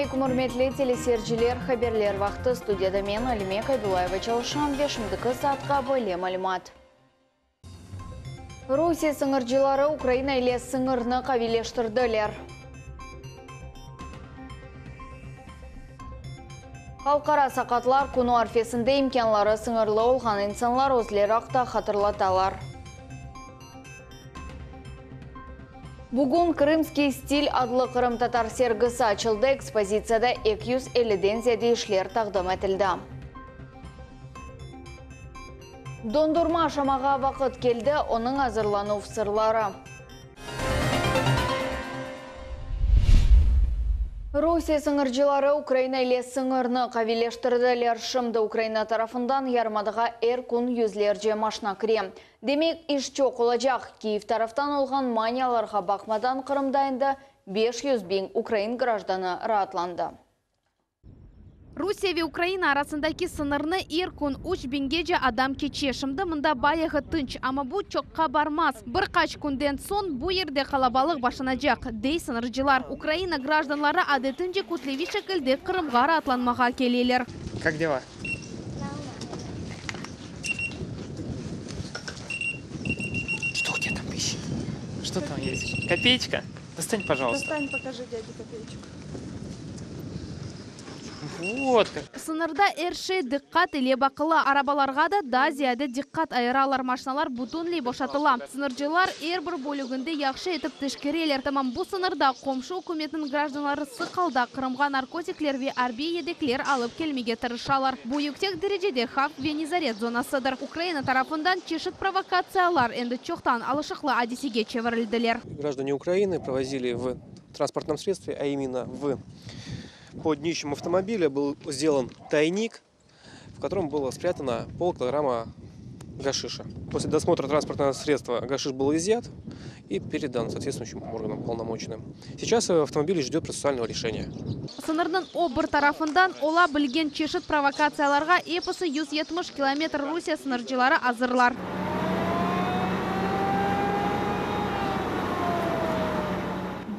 алейкум, урметли телесерджилер, хаберлер вақты студияда мен Алиме Кайдулаева чалышам, вешімдікі саатқа бөле малымат. Русия сыңыржылары Украина иле сыңырны қавилештірділер. Халқара сақатлар күні арфесінде имканлары сыңырлы олған инсанлар өзлер ақта қатырлаталар. Бүгін Крымский стиль адлы Қырым татар сергісі açılды, экспозицияда 250-ден зияде ішлер тағдым әтілді. Дондурма шамаға вақыт келді, оның азырлану сырлары. Русия сыңыржылары Украина иле сыңырны қавилештірділер. Шымды Украина тарафындан ярмадыға күн юзлерже машина кірем. Демек, іш чоқ олажақ. Киев тарафтан олған манияларға бақмадан Қырымдайында 500 бен Украин гражданы ратланды. Русия ве Украина арасындаки сынырны күн 3 бенгеже адам кече. Шымды мында баяғы тынч, ама бұ чоққа бармас. Бір қач күнден сон бұ ерде қалабалық башынажақ. Дей сыныржылар. Украина гражданлары адетінже күтлеви шекілде Қырымға ратланмаға келелер. Как дела? Что у тебя там висит? Что там есть? Копеечка? Достань, пожалуйста. Достань, покажи дяде копеечку. Вот как. Сынырда әрші диққат иле бақылы арабаларға да зияде диққат айыралар машиналар бутунли бошатыла. Сыныржылар бір бөлігінде яқшы етіп тішкерелер. Тамам бұл сынырда қомшы үкіметінің гражданлары сықалда Қырымға наркотиклер ве арби едеклер алып келмеге тырышалар. Бұл yüksek дәрежеде хав ве незарет зонасыдыр. Украина тарафындан чешет провокациялар енді чоқтан алышықлы адисеге чеверілділер. Граждане Украины провозили в транспортном средстве, а именно под днищем автомобиля был сделан тайник, в котором было спрятано полкилограмма гашиша. После досмотра транспортного средства гашиш был изъят и передан соответствующим органам полномочным. Сейчас автомобиль ждет процессуального решения. Сынырдың бір тарафындан ола білген чешет провокацияларға эпосы 170 километр Русия сыныржылары азырлар.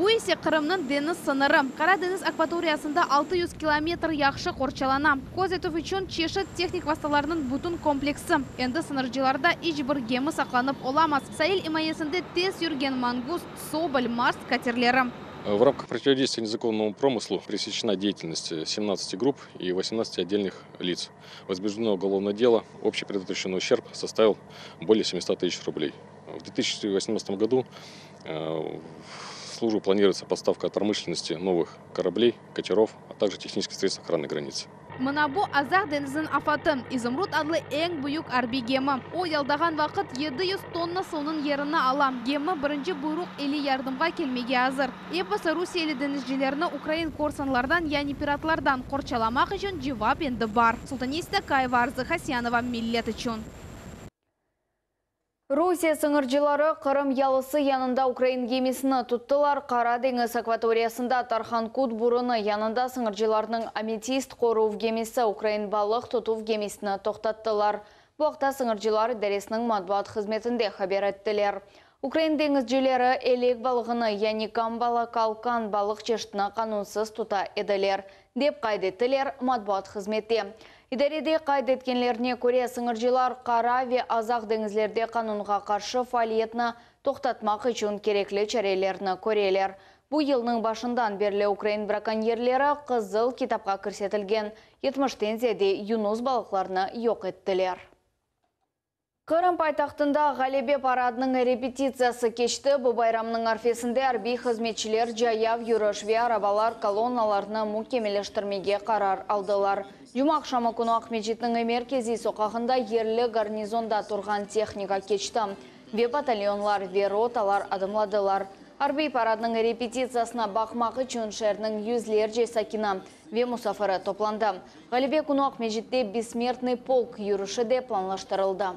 Бұл есе Қырымның дені сыныры. Қара деңіз акваториясында 600 километр яқшы қорчалана. Көзетіп үшін чешет техник васталарының бүтін комплексі. Енді сыныржыларда бір гемі сақланып оламаз. Сайыл имайесінде тез юрген мангуст, соболь, марс катерлері. В рамках противодействия незаконному промыслу пресечена деятельность 17 групп и 18 отдельных лиц. Возбуждено уголовное дело. Общий предотвращенный ущерб составил более 700 тысяч рублей. В 2018 году в службу планируется поставка промышленности новых кораблей, катеров, а также технических средств охраны границы. Мынабу азақ денізін афатын, изымрут адлы ең бұйық арби гемі. О ялдаған вақыт 700 тонна соның еріні алам. Гемі бірінші бұйруқ елі ярдымға келмеге азыр. Эпосы Русия елі денізжелеріні Украин корсанлардан, яғни пиратлардан қорчаламақ үшін жевап енді бар. Султанеста Каева, Арзы Хасянова, Миллет үшін. Русия сыңыржылары Қырым ялысы янында Украин гемисіні тұттылар. Қара деңіз акваториясында Тархан-Кут бұрыны янында сыңыржыларының аметист қорув гемисі Украин балық тұтув гемисіні тоқтаттылар. Бұқта сыңыржылар дәресінің матбуат қызметінде хабер әттілер. Украин деңізжелері элек балығыны, яғни камбала калкан балық чештіні қанунсыз тұта еділер, деп қайдеттілер матбуат қызметте. Идареде қайдеткенлеріне көре сыңыржылар қара ве азақ деңізлерде қанунға қаршы фалиетні тоқтатмақ үшін кереклі чарелеріні көрелер. Бұл елінің башындан берлі Украин браконьерлері қызыл китапқа кірсетілген 70-тен зияде юнус балықларыны йоқ еттілер. Қырым пайтақтында Ғалебе парадының репетициясы кешті. Бұл байрамның арфесінде арби қызметшілер жаяв юрыш ве арабалар колонналарыны мұкемелештірмеге қарар алдылар. Жұма ақшамы күні Ақмежетінің меркези соқағында ерлі гарнизонда тұрған техника кешті. Ве батальонлар, ве роталар адымладылар. Арби парадның репетициясына бақмақ үшін шәрінің юзлерже сакина ве мұсафыры топланды. Ғалебе күні Ақмежетте бессмертный полк юрышы де планлаштырылды.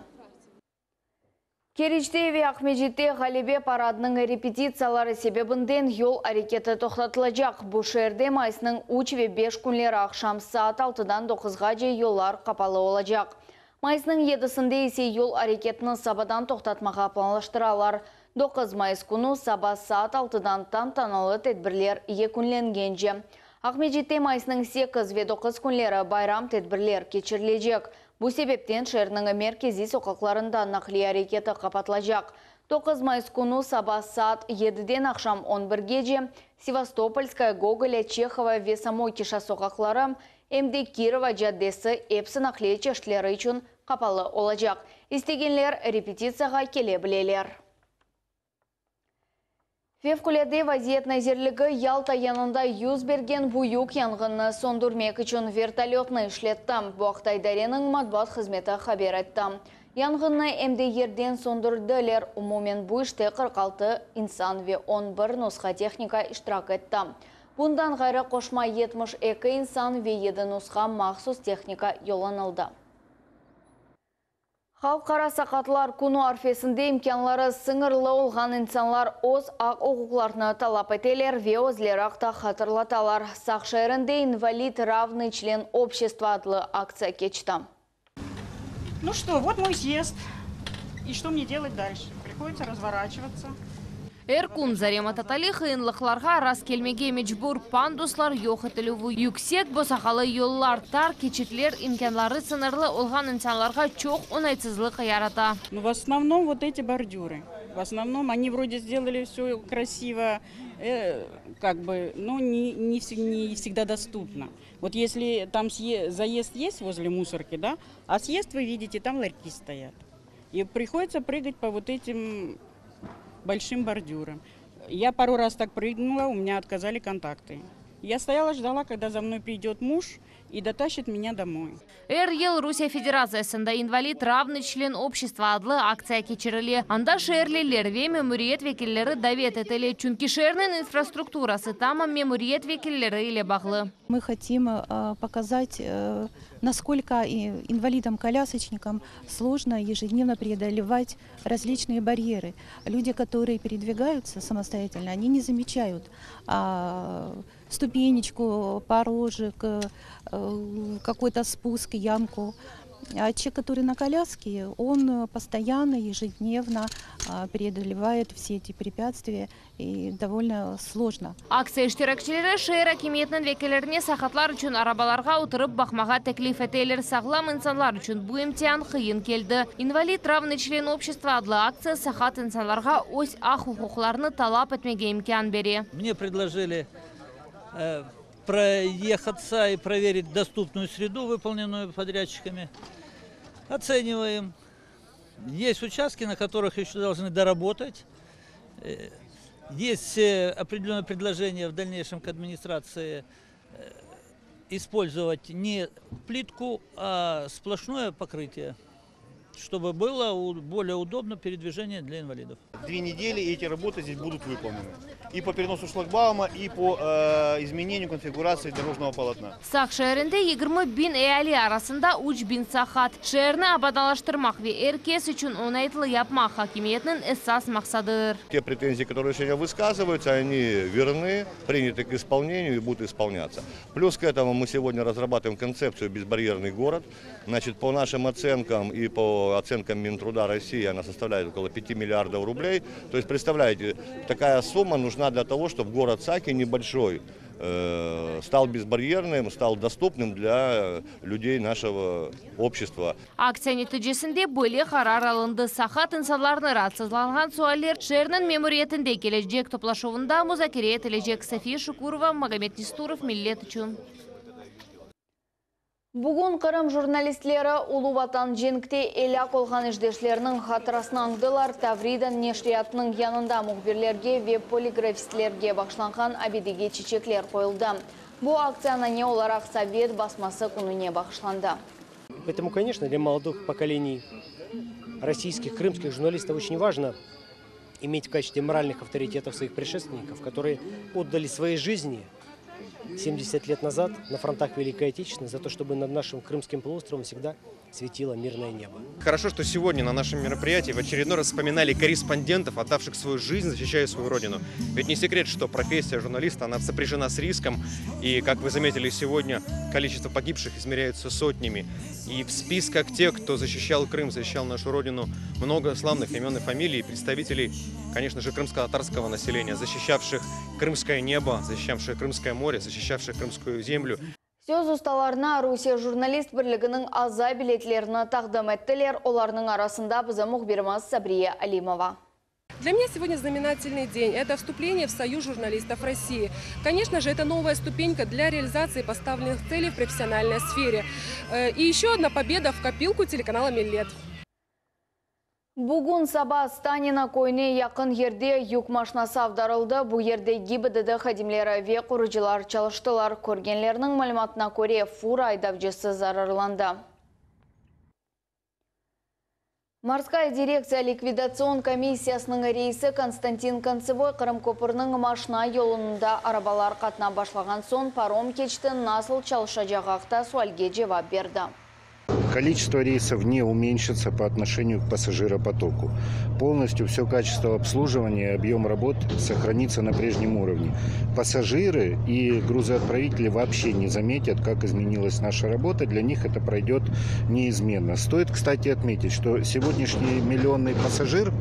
Керечтеве Ақмежетте Ғалебе парадының репетициялары себебінден yol әрекеті тоқтатылacak. Бұл шерде майсының 3-5 күнлері ақшам саат 6-дан 9-ға же yollar қапалы олacak. Майсының 7-сінде есе yol әрекетінің сабадан тоқтатмаға планлаштыралар. 9 майыс күні саба саат 6-дан тантаналы тәдбірлер екінленгенже. Ақмежетте майысының 8-9 күнлері байрам тедбірлер кечірілежек. Бұл себептен шерінің меркези соқақларында нақли әрекеті қапатлажақ. 9 майыс күні сабас саат 7-ден ақшам 11-ге же Севастопольская, Гоголя, Чехова, Весомой кеша соқақлары, МД Кирова жаддесі эпсі нақли чештілері үшін қапалы олажақ. Истегенлер репетицияға келе білелер. Февкуледе вазиет назерлігі Ялта янында юз берген буюк янғынны сондырмек үшін вертолетны ішлетті. Буақтайдаренің матбат қызметі хабер айтты. Янғынны әмде ерден сондырдылер умумен бұ іште 46 инсан ве 11 нұсқа техника іштірак етті. Бұндан ғайры қошма 72 инсан ве 7 нұсқа мақсус техника йоланылды. Халықара сақатлар күні арфесінде имканлары сыңырлы олған инсанлар оз ақ оқуқларны талап етелер ве өзлер ақта қатырлаталар. Сақ шайырында инвалид равный член общества адлы акция кечті. Ну что, вот мой съезд. И что мне делать дальше? Приходится разворачиваться. Эркун зарема таталих инлықларға рас келмеге мечбур пандуслар yok етілуі yüksek босақалы yollar тар кечетлер имканлары сынырлы олған инсанларға чоқ оңайсызлық ярата. Ну, в основном вот эти бордюры. В основном они вроде сделали все красиво, как бы, но не всегда доступно. Вот если там заезд есть возле мусорки, да, а съезд вы видите, там ларьки стоят. И приходится прыгать по вот этим большим бордюром. Я пару раз так прыгнула, у меня отказали контакты. Я стояла, ждала, когда за мной придет муж и дотащит меня домой. Ел Русия Федерациясында инвалид равный член общества адлы акция кечірілі. Анда шерлелер ве мемуриет векеллері давет етілі. Чүнки шернің инфраструктурасы тамам мемуриет векеллері иле бағлы. Мы хотим показать, насколько инвалидам-колясочникам сложно ежедневно преодолевать различные барьеры. Люди, которые передвигаются самостоятельно, они не замечают ступенечку, порожек, какой-то спуск, ямку. А человек, который на коляске, он постоянно, ежедневно преодолевает все эти препятствия, и довольно сложно. Акция iştirakçilері шehir акимиетінің векелеріне сақатлар үшін арабаларға отырып бақмаға теклиф етелер. Сағлам инсанлар үшін бұл имтихан қиын келді. Инвалид равный член общества адлы акция сақат инсанларға өз ақ құқықларны талап етмеге имкан бере. Мне предложили проехаться и проверить доступную среду, выполненную подрядчиками. Оцениваем. Есть участки, на которых еще должны доработать. Есть определенное предложение в дальнейшем к администрации использовать не плитку, а сплошное покрытие, чтобы было более удобно передвижение для инвалидов. 2 недели эти работы здесь будут выполнены. И по переносу шлагбаума, и по изменению конфигурации дорожного полотна. Сақ шәрінде 20 бин әли арасында 3 бин сақат. Шәрні абадалаштырмақ ве әркес үшін оңайтылы yapmaq хакимиетінің эссас мақсадыр. Те претензии, которые сегодня высказываются, они верны, приняты к исполнению и будут исполняться. Плюс к этому мы сегодня разрабатываем концепцию «Безбарьерный город». Значит, по нашим оценкам и по оценкам Минтруда России она составляет около 5 миллиардов рублей. То есть, представляете, такая сумма нужна для того, чтобы город Саки небольшой стал безбарьерным, стал доступным для людей нашего общества. Акция нәтижесінде бөле қарар алынды. Сақат инсанларны рассызланған суалер шерінің мемориетінде кележек топлашуында музакире етілежек. София Шукурова, Магомед Нестуров, Миллет үшін. Бүгін Қырым журналистлері Улы Ватан женікте еляк олған еждешлерінің қатырасын аңдылар. Тавридан нешриятының янында мұхбирлерге ве полиграфистлерге бақшыланған абедеге чечеклер қойылды. Бұл акцияна не оларақ Совет басмасы күніне бақшыланды. Поэтому, конечно, для молодых поколений российских, крымских журналистов очень важно иметь в качестве моральных авторитетов своих предшественников, которые отдали свои жизни 70 лет назад на фронтах Великой Отечественной за то, чтобы над нашим Крымским полуостровом всегда светило мирное небо. Хорошо, что сегодня на нашем мероприятии в очередной раз вспоминали корреспондентов, отдавших свою жизнь, защищая свою родину. Ведь не секрет, что профессия журналиста, она сопряжена с риском. И, как вы заметили сегодня, количество погибших измеряется сотнями. И в списках тех, кто защищал Крым, защищал нашу родину, много славных имен и фамилий, представителей, конечно же, крымско-татарского населения, защищавших крымское небо, защищавших Крымское море, защищавших крымскую землю. Сөз ұсталарына Русия журналист бірлігінің аза билетлеріні тақдым әттілер, оларының арасында бізі мұхбиріміз Сабрия Алимова. Для меня сегодня знаменательный день. Это вступление в Союз журналистов России. Конечно же, это новая ступенька для реализации поставленных целей в профессиональной сфере. И еще одна победа в копилку телеканала «Миллет». Бүгін саба Станина койне якын ерде юк машинасы авдарылды. Бұл ерде ГИБДД хадимлері ве құрыжылар çalıştılar. Көргенлерінің мәліметіне көре фура айдавжысы зарарланды. Морская дирекция ликвидацион комиссиясының рейсі Константин Концевой Қырым көпірінің машина yolunda арабалар қатына башлаған сон паром кечті насыл çalışacağақта суалге жауап берді. Количество рейсов не уменьшится по отношению к пассажиропотоку. Полностью все качество обслуживания и объем работ сохранится на прежнем уровне. Пассажиры и грузоотправители вообще не заметят, как изменилась наша работа. Для них это пройдет неизменно. Стоит, кстати, отметить, что сегодняшний миллионный пассажир,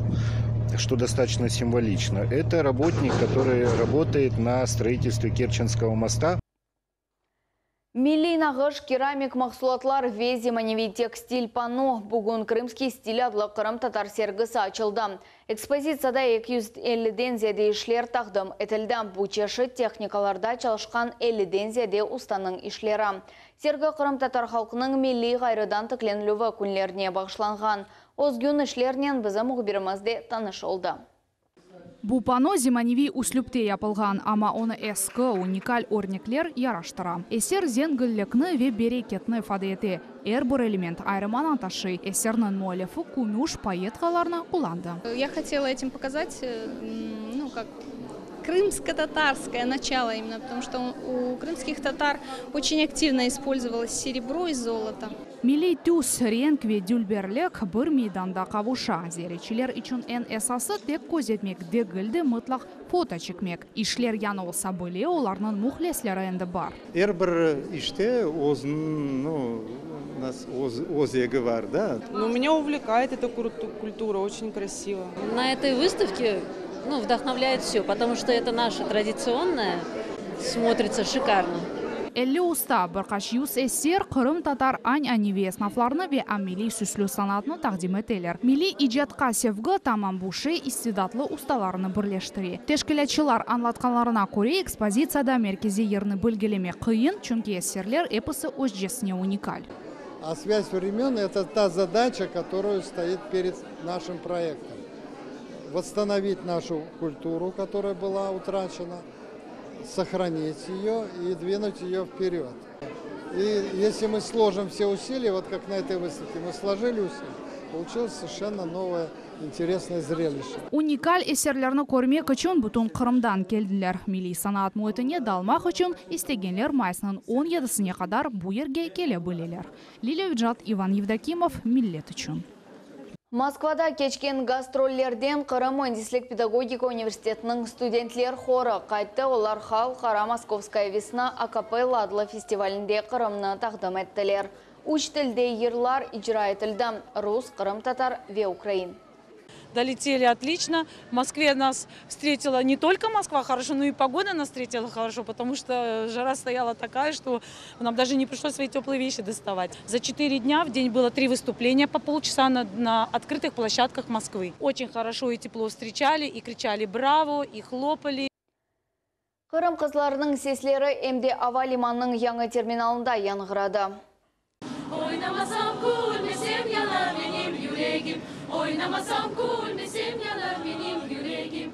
что достаточно символично, это работник, который работает на строительстве Керченского моста. Милли нағыш керамик мақсулатлар вези маневи текстиль пано. Бүгін крымский стиль адлы Қырым татар сергісі açılды. Экспозицияда 250-ден зеде ішлер тақдым. Этілді бұчешы техникаларда çalışқан 50-ден зеде устаның ішлері. Сергі Қырым татар халқының милли ғайрыдан тікленлігі күнлеріне бағышланған. Озгүн ішлерінен бізі мұғбірімізде таныш олды. Бу пано зиманеви услюпте япылған, ама оны эскі уникаль орниклер яраштыра. Эсер зенгілікні ве берекетні фадеті. Әрбір элемент айрыман анташы. Эсернің муалефі кумюш поеткаларына уланды. Я хотела этим показать, как крымско-татарское начало именно, потому что у крымских татар очень активно использовалось серебро и золото. Милли түс ренк ве дүлберлік бір мейданда қавуша. Зеречілер үшін ән әсасы тек көзетмек, дегілді мұтлақ фото чекмек. Ишлер яны олса біле, оларның мұхлеслері әнді бар. Әрбір іште оз егі бар, да? Меня увлекает эта культура, очень красиво. На этой выставке вдохновляет все, потому что это наше традиционное, смотрится шикарно. Әлі уста бірқаш юс эсер Қырым татар ань-аниве снафларны ве аммили сүслі санатны тақдим етелер. Милли иджатқа севгі тамам бұшы истидатлы ustalarını бірлештіре. Тешкілетшілар анлатқанларына көре экспозицияда меркезе ерні білгелеме қиын, чүнки эсерлер эпосы өзжесіне уникаль. А связь времен – это та задача, которая стоит перед нашим проектом. Восстановить нашу культуру, которая была утрачена, сохранить ее и двинуть ее вперед. И если мы сложим все усилия, вот как на этой выставке мы сложили усилия, получилось совершенно новое, интересное зрелище. Уникаль эсерлерні көрмек үшін бүтін Қырымдан келділер. Милли санат мұетіне далмақ үшін істегенлер майсының 17-сіне қадар бұл ерге келе білелер. Лилия Виджат, Иван Евдокимов, Миллет үшін. Москвада кечкен гастроллерден Қырым Өндеслік педагогика университетінің студентлер хоры қайтты. Олар халықара Московская весна акапелла адлы фестивалінде Қырымны тақдым еттілер. Үш тілде ерлар ижра етілді: рус, Қырым татар ве Украин. Долетели отлично. В Москве нас встретила не только Москва хорошо, но и погода нас встретила хорошо, потому что жара стояла такая, что нам даже не пришлось свои теплые вещи доставать. За 4 дня в день было 3 выступления по полчаса на открытых площадках Москвы. Очень хорошо и тепло встречали, и кричали «Браво!», и хлопали. Қырым қызларының сеслері әмде ава лиманның яңы терминалында яңғырады. Oynamasam gülmesem yanar benim yüreğim. Oynamasam gülmesem yanar benim yüreğim.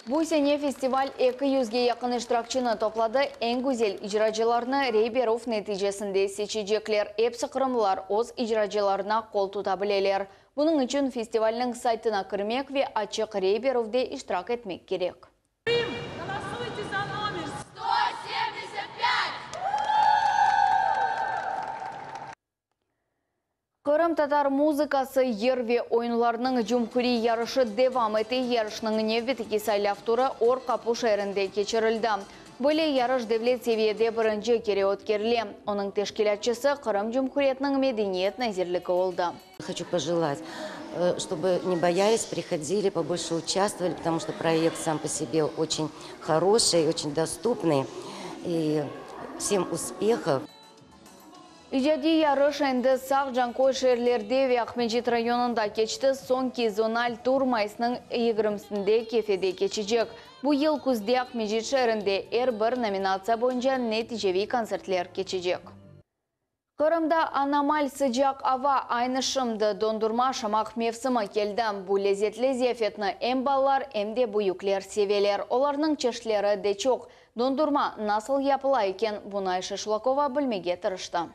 Bu sene festival 200'ge yakın iştirakçını topladı. En güzel icracılarını Reyberov neticesinde seçecekler. Hepsi Kırımlılar oz icracılarına kol tutabileler. Bunun için festivalin saytına kirmek ve açık Reyberov'de iştirak etmek gerek. Қырым татар музыкасы ер ве ойынларының жүмкүри ярышы девам еті. Ярышның невбетікі сайлафтуры ор қапу шәрінде кечірілді. Бөлі ярыш девлет севиеде бірінші кере өткерле. Оның тешкелятчысы Қырым Жұмхуретнің медениет назирлігі олды. Хочу пожелать, чтобы не боялись, приходили, побольше участвовали, потому что проект сам по себе очень хороший, очень доступный. И всем успехов! Ижади ярыш әнді сақ жанкой шерлерде ве Ахмеджит районында кечті сонки зональ тур майсының 20-сінде кефеде кечечек. Бұл ел күзде Ахмеджит шерінде бір номинация бойынша нәтижеви концертлер кечечек. Қырымда аномаль sıcak ава айны шымды дондурма шамақ мевсімі келді. Бұл лезетлі зефетні әм балалар, әмде бұйыклер севелер. Оларның чешлері де чоқ. Дондурма насыл япыла екен Бунай Шишлакова білмеге тырышты.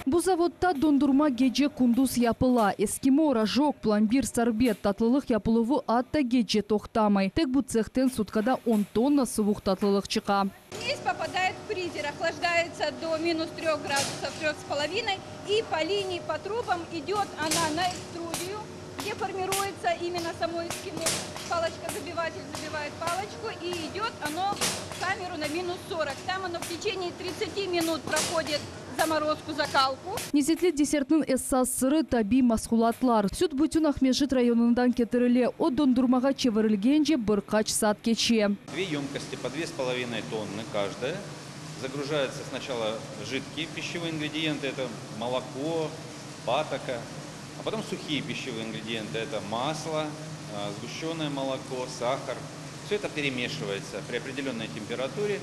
Бұл заводта дондурма геже кундуз япыла. Эскимо, рожок, пломбир, сорбет, татлылық япылывы атта геже тоқтамай. Тек бұл цехтен суткада 10 тонна сывуқ татлылық чықа. Смесь попадает в фризер, охлаждается до минус 3 градусов, 3,5. И по линии, по трубам идет она на экструдию, где формируется именно само эскимо. Палочка-забиватель забивает палочку, и идет оно в камеру на минус 40. Там оно в течение 30 минут проходит заморозку, закалку. Незетлі десертның эссас сыры таби масхулатлар. Сүт бүтін Ахмеджит районындан кетіріле. О дондурмаға чевірілгенже бір қач сат кече. Две емкости по 2,5 тонны каждая. Загружаются сначала жидкие пищевые ингредиенты, это молоко, патока. А потом сухие пищевые ингредиенты, это масло, сгущенное молоко, сахар. Все это перемешивается при определенной температуре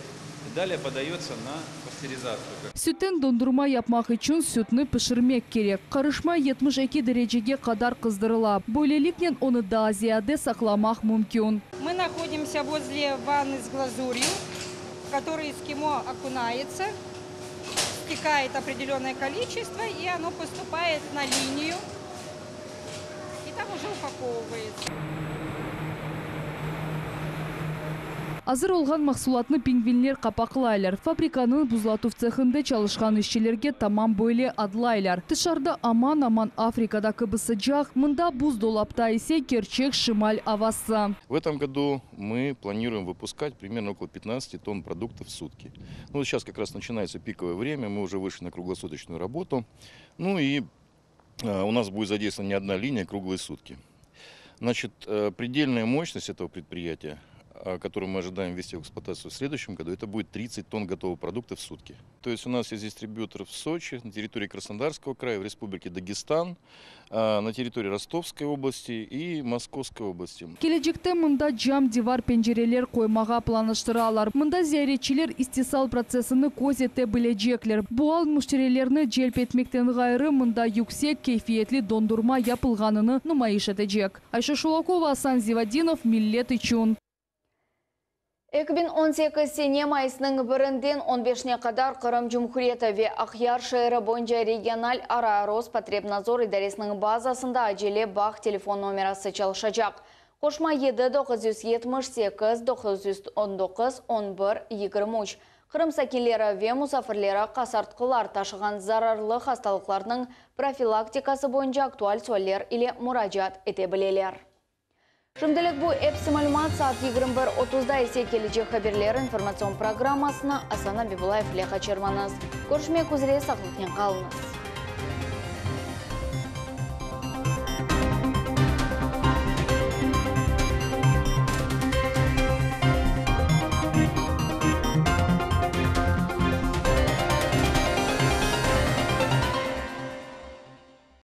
и далее подается на пастеризацию. Сүттен дондурма yapmak için sütünü pişirmek gerek. Karışma 72 dereceye kadar kızdırıla. Böylelikle onu daha ziyade saklamak mümkün. Мы находимся возле ванны с глазурью, в которой эскимо окунается, стекает определенное количество, и оно поступает на линию, и там уже упаковывается. Азыр олған мақсулатны пингвинлер қапақлайлар. Фабриканың бузлатув цехінде çalışkan işçilerге тамам böyle adlaylar. Dışarıda aman Африкада кыбысы жақ, мында буздолапта ise Керчек Шималь авасы. В этом году мы планируем выпускать примерно около 15 тонн продуктов в сутки. Ну, сейчас как раз начинается пиковое время, мы уже вышли на круглосуточную работу. Ну и у нас будет задействована не одна линия круглые сутки. Значит, предельная мощность этого предприятия, которую мы ожидаем ввести в эксплуатацию в следующем году, это будет 30 тонн готовых продуктов в сутки. То есть у нас есть дистрибьютор в Сочи, на территории Краснодарского края, в Республике Дагестан, на территории Ростовской области и Московской области. Келечекте мында жам дивар пенжерелер коймаға планыштыралар. Мында зияретчилер истисал процессini көзете білежеклер. Буал мüşterilerini желп etmekten gayrı мында yüksek keyfiyetli dondurma yapılganını nümayiş edecek. Ayşe Şulakova, Асан Зивадинов, Millet için. 2018 сене майысының бірінден 15-не қадар Қырым Жұмхуреті ве Ақяр шайыры бойынша региональ ара Роспотребнадзор идаресінің базасында әжеле бақ телефон номерасы çalışacak. Қошма 7-978-919-11-23. Қырым сәкелері ве мұсафірлері қасартқылар ташыған зарарлы хасталықларының профилактикасы бойынша актуаль сөйлер или мұражат ете білелер. Şimdilik bu hepsi malumat saat 21:30'da ise gelecek haberler informasyon programmasına Asana Bibulayev ile kaçırmanız. Görüşmek üzere, sağlıkla kalınız.